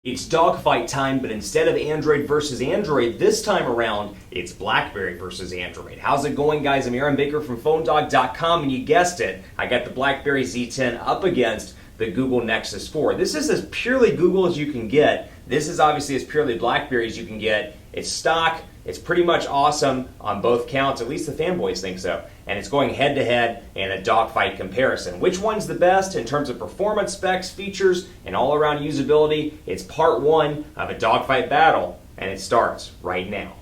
It's dogfight time, but instead of Android versus Android, this time around, it's BlackBerry versus Android. How's it going, guys? I'm Aaron Baker from PhoneDog.com, and you guessed it, I got the BlackBerry Z10 up against the Google Nexus 4. This is as purely Google as you can get. This is obviously as purely BlackBerry as you can get. It's stock. It's pretty much awesome on both counts, at least the fanboys think so. And it's going head-to-head in a dogfight comparison. Which one's the best in terms of performance, specs, features, and all-around usability? It's part one of a dogfight battle, and it starts right now.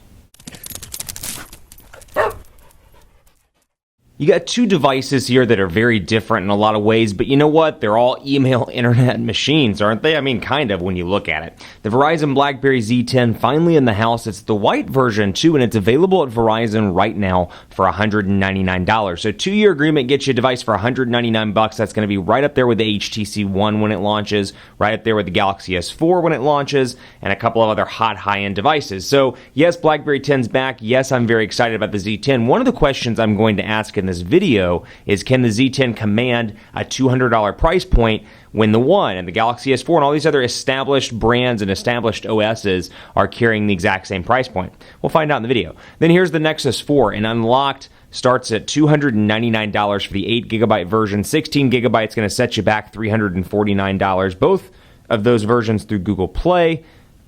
You got two devices here that are very different in a lot of ways, but you know what? They're all email internet machines, aren't they? I mean, kind of when you look at it. The Verizon BlackBerry Z10 finally in the house. It's the white version too, and it's available at Verizon right now for $199. So 2-year agreement gets you a device for $199. That's going to be right up there with the HTC One when it launches, right up there with the Galaxy S4 when it launches, and a couple of other hot high-end devices. So yes, BlackBerry 10's back. Yes, I'm very excited about the Z10. One of the questions I'm going to ask in this video is, can the Z10 command a $200 price point when the One and the Galaxy S4 and all these other established brands and established OSs are carrying the exact same price point? We'll find out in the video. Then here's the Nexus 4, and unlocked starts at $299 for the 8GB version. 16GB is going to set you back $349. Both of those versions through Google Play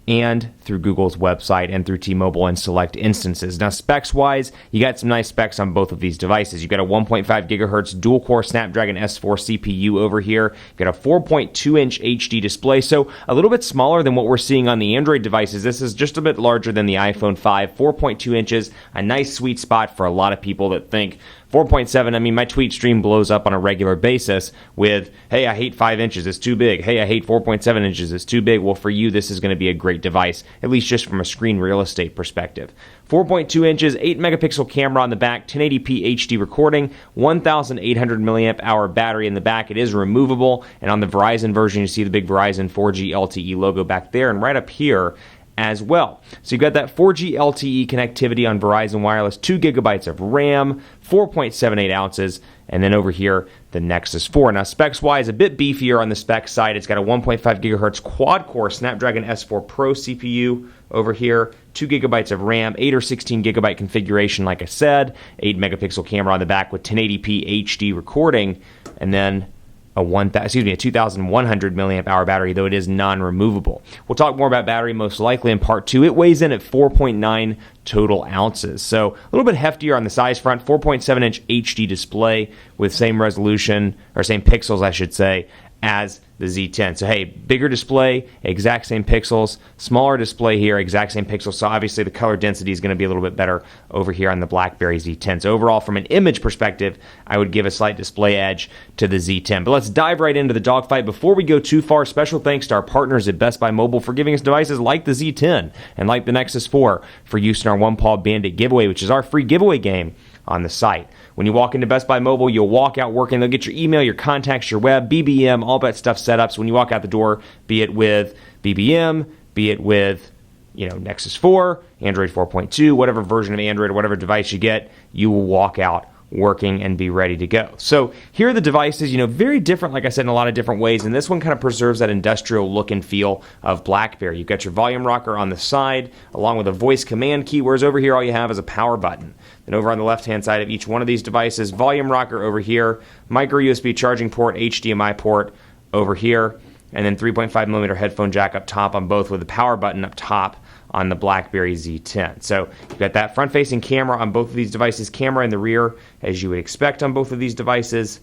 and through Google's website and through T-Mobile and select instances. Now, specs-wise, you got some nice specs on both of these devices. You got a 1.5 gigahertz dual-core Snapdragon S4 CPU over here. You got a 4.2-inch HD display, so a little bit smaller than what we're seeing on the Android devices. This is just a bit larger than the iPhone 5, 4.2 inches, a nice sweet spot for a lot of people that think 4.7, I mean, my tweet stream blows up on a regular basis with, hey, I hate 5 inches, it's too big. Hey, I hate 4.7 inches, it's too big. Well, for you, this is going to be a great device, at least just from a screen real estate perspective. 4.2 inches, 8-megapixel camera on the back, 1080p HD recording, 1,800 milliamp hour battery in the back. It is removable, and on the Verizon version, you see the big Verizon 4G LTE logo back there, and right up here as well. So you've got that 4G LTE connectivity on Verizon Wireless, 2 gigabytes of RAM, 4.78 ounces, and then over here, the Nexus 4. Now, specs-wise, a bit beefier on the spec side. It's got a 1.5 gigahertz quad-core Snapdragon S4 Pro CPU over here, 2 gigabytes of RAM, 8 or 16 gigabyte configuration, like I said, 8-megapixel camera on the back with 1080p HD recording, and then a 2,100 milliamp hour battery, though it is non-removable. We'll talk more about battery most likely in part 2. It weighs in at 4.9 total ounces, so a little bit heftier on the size front. 4.7-inch HD display with same resolution, or same pixels, I should say, as the Z10. So hey, bigger display, exact same pixels, smaller display here, exact same pixels. So obviously the color density is going to be a little bit better over here on the BlackBerry Z10. So overall, from an image perspective, I would give a slight display edge to the Z10. But let's dive right into the dogfight. Before we go too far, special thanks to our partners at Best Buy Mobile for giving us devices like the Z10 and like the Nexus 4 for use in our One Paw Bandit giveaway, which is our free giveaway game on the site. When you walk into Best Buy Mobile, you'll walk out working. They'll get your email, your contacts, your web, BBM, all that stuff set up. So when you walk out the door, be it with BBM, be it with Nexus 4, Android 4.2, whatever version of Android or whatever device you get, you will walk out working and be ready to go. So here are the devices, very different, like I said, in a lot of different ways, and this one kind of preserves that industrial look and feel of BlackBerry. You've got your volume rocker on the side, along with a voice command key, whereas over here all you have is a power button. Then over on the left-hand side of each one of these devices, volume rocker over here, micro USB charging port, HDMI port over here, and then 3.5mm headphone jack up top on both with the power button up top on the BlackBerry Z10. So you've got that front-facing camera on both of these devices, camera in the rear, as you would expect on both of these devices,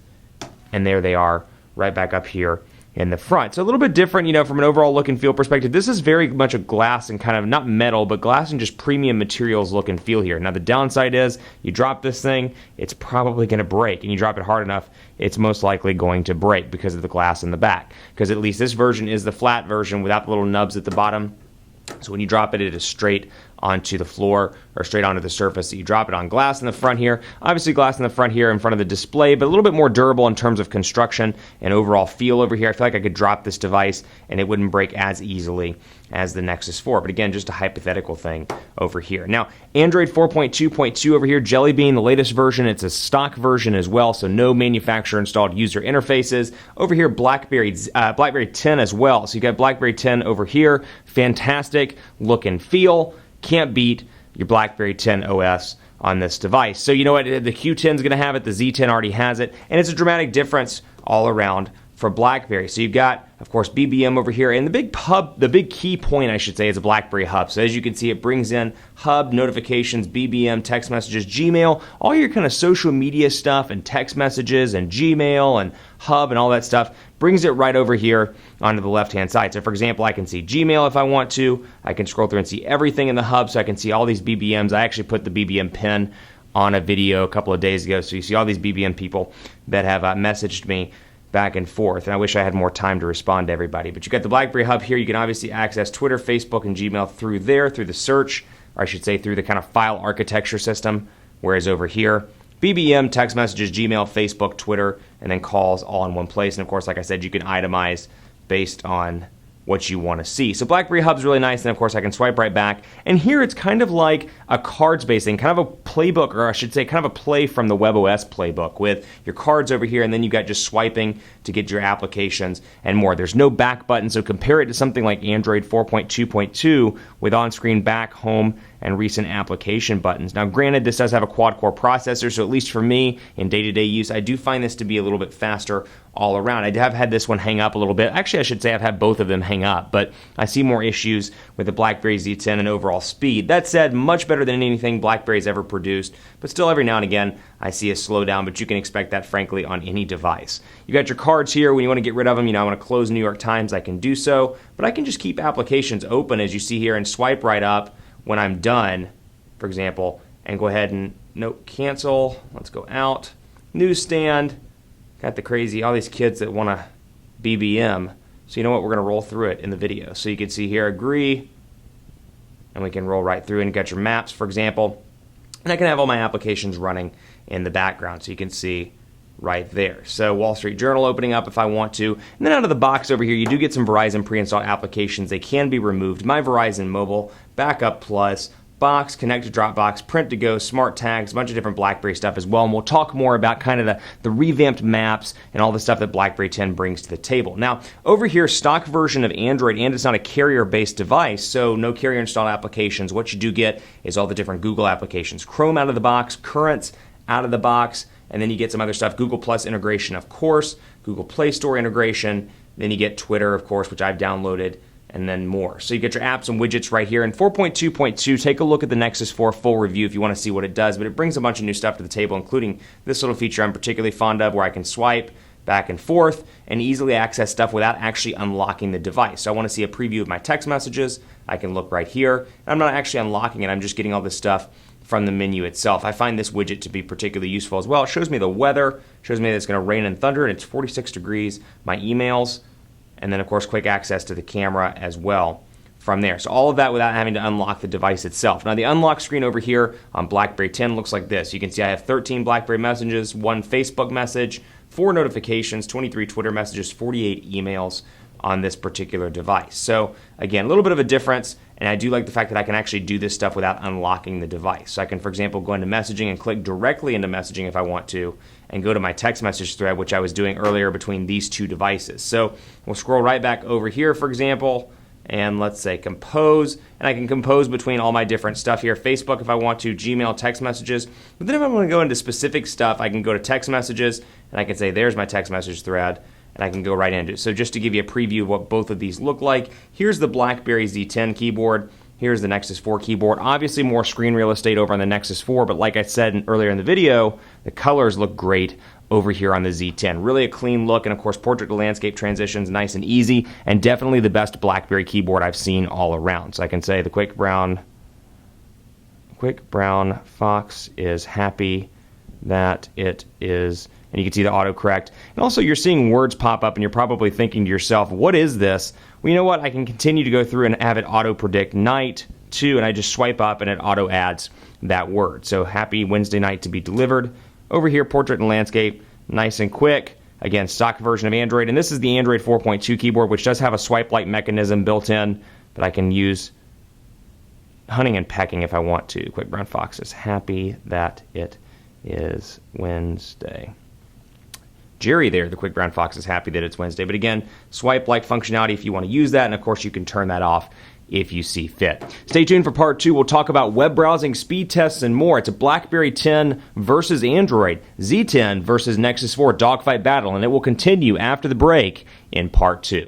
and there they are right back up here in the front. So a little bit different, from an overall look and feel perspective. This is very much a glass and kind of, not metal, but glass and just premium materials look and feel here. Now the downside is, you drop this thing, it's probably going to break, and you drop it hard enough, it's most likely going to break because of the glass in the back. Because at least this version is the flat version without the little nubs at the bottom. So when you drop it, it is straight onto the floor or straight onto the surface that you drop it on. Glass in the front here, obviously glass in the front here in front of the display, but a little bit more durable in terms of construction and overall feel over here. I feel like I could drop this device and it wouldn't break as easily as the Nexus 4, but again, just a hypothetical thing over here. Now, Android 4.2.2 over here, Jelly Bean, the latest version, it's a stock version as well, so no manufacturer installed user interfaces. Over here, BlackBerry 10 as well, so you got BlackBerry 10 over here, fantastic look and feel, can't beat your BlackBerry 10 OS on this device. So you know what, the Q10 is going to have it, the Z10 already has it, and it's a dramatic difference all around for BlackBerry. So you've got, of course, BBM over here, and the big key point, I should say, is a BlackBerry Hub. So as you can see, it brings in Hub, notifications, BBM, text messages, Gmail, all your kind of social media stuff and text messages and Gmail and Hub and all that stuff, brings it right over here onto the left-hand side. So for example, I can see Gmail if I want to. I can scroll through and see everything in the Hub, so I can see all these BBMs. I actually put the BBM pin on a video a couple of days ago, so you see all these BBM people that have messaged me back and forth, and I wish I had more time to respond to everybody. But you got the BlackBerry Hub here. You can obviously access Twitter, Facebook, and Gmail through there, through the search, or I should say through the kind of file architecture system, whereas over here, BBM, text messages, Gmail, Facebook, Twitter, and then calls all in one place. And of course, like I said, you can itemize based on what you want to see. So BlackBerry Hub's really nice, and of course I can swipe right back. And here it's kind of like a cards-based thing, kind of a playbook, or I should say kind of a play from the WebOS playbook with your cards over here, and then you got just swiping to get your applications and more. There's no back button, so compare it to something like Android 4.2.2 with on-screen back, home, and recent application buttons. Now granted, this does have a quad-core processor, so at least for me in day-to-day use, I do find this to be a little bit faster all around. I have had this one hang up a little bit. Actually, I should say I've had both of them hang up, but I see more issues with the BlackBerry Z10 and overall speed. That said, much better than anything BlackBerry's ever produced, but still every now and again I see a slowdown, but you can expect that frankly on any device. You got your cards here. When you want to get rid of them, I want to close New York Times, I can do so, but I can just keep applications open as you see here and swipe right up when I'm done, for example, and go ahead and cancel. Let's go out. Newsstand. Got the crazy, all these kids that want to BBM. So you know what, we're going to roll through it in the video. So you can see here, agree, and we can roll right through and get your maps, for example. And I can have all my applications running in the background, so you can see right there. So Wall Street Journal opening up if I want to. And then out of the box over here, you do get some Verizon pre-installed applications. They can be removed. My Verizon Mobile, Backup Plus, Box, Connect to Dropbox, Print to Go, Smart Tags, a bunch of different BlackBerry stuff as well. And we'll talk more about kind of the revamped maps and all the stuff that BlackBerry 10 brings to the table. Now, over here, stock version of Android, and it's not a carrier-based device, so no carrier installed applications. What you do get is all the different Google applications. Chrome out of the box, Currents out of the box, and then you get some other stuff. Google Plus integration, of course, Google Play Store integration, then you get Twitter, of course, which I've downloaded, and then more. So you get your apps and widgets right here. In 4.2.2, take a look at the Nexus 4 full review if you want to see what it does, but it brings a bunch of new stuff to the table, including this little feature I'm particularly fond of where I can swipe back and forth and easily access stuff without actually unlocking the device. So I want to see a preview of my text messages. I can look right here. And I'm not actually unlocking it. I'm just getting all this stuff from the menu itself. I find this widget to be particularly useful as well. It shows me the weather, shows me that it's going to rain and thunder, and it's 46 degrees, my emails, and then of course quick access to the camera as well from there. So all of that without having to unlock the device itself. Now the unlock screen over here on BlackBerry 10 looks like this. You can see I have 13 BlackBerry messages, 1 Facebook message, 4 notifications, 23 Twitter messages, 48 emails on this particular device. So again, a little bit of a difference, and I do like the fact that I can actually do this stuff without unlocking the device. So I can, for example, go into messaging and click directly into messaging if I want to, and go to my text message thread, which I was doing earlier between these two devices. So we'll scroll right back over here, for example, and let's say compose, and I can compose between all my different stuff here. Facebook if I want to, Gmail, text messages. But then if I want to go into specific stuff, I can go to text messages, and I can say there's my text message thread, and I can go right into it. So just to give you a preview of what both of these look like, here's the BlackBerry Z10 keyboard. Here's the Nexus 4 keyboard. Obviously more screen real estate over on the Nexus 4, but like I said earlier in the video, the colors look great over here on the Z10. Really a clean look, and of course portrait to landscape transitions nice and easy, and definitely the best BlackBerry keyboard I've seen all around. So I can say the quick brown fox is happy that it is, and you can see the autocorrect. And also you're seeing words pop up and you're probably thinking to yourself, what is this? Well, you know what? I can continue to go through and have it auto-predict night, 2, and I just swipe up and it auto adds that word. So happy Wednesday night to be delivered. Over here, portrait and landscape, nice and quick. Again, stock version of Android, and this is the Android 4.2 keyboard, which does have a swipe-like mechanism built in, but I can use hunting and pecking if I want to. Quick Brown Fox is happy that it is Wednesday. Jerry there, the Quick Brown Fox, is happy that it's Wednesday. But again, swipe-like functionality if you want to use that, and of course you can turn that off if you see fit. Stay tuned for part 2. We'll talk about web browsing, speed tests, and more. It's a BlackBerry 10 versus Android, Z10 versus Nexus 4 dogfight battle, and it will continue after the break in part 2.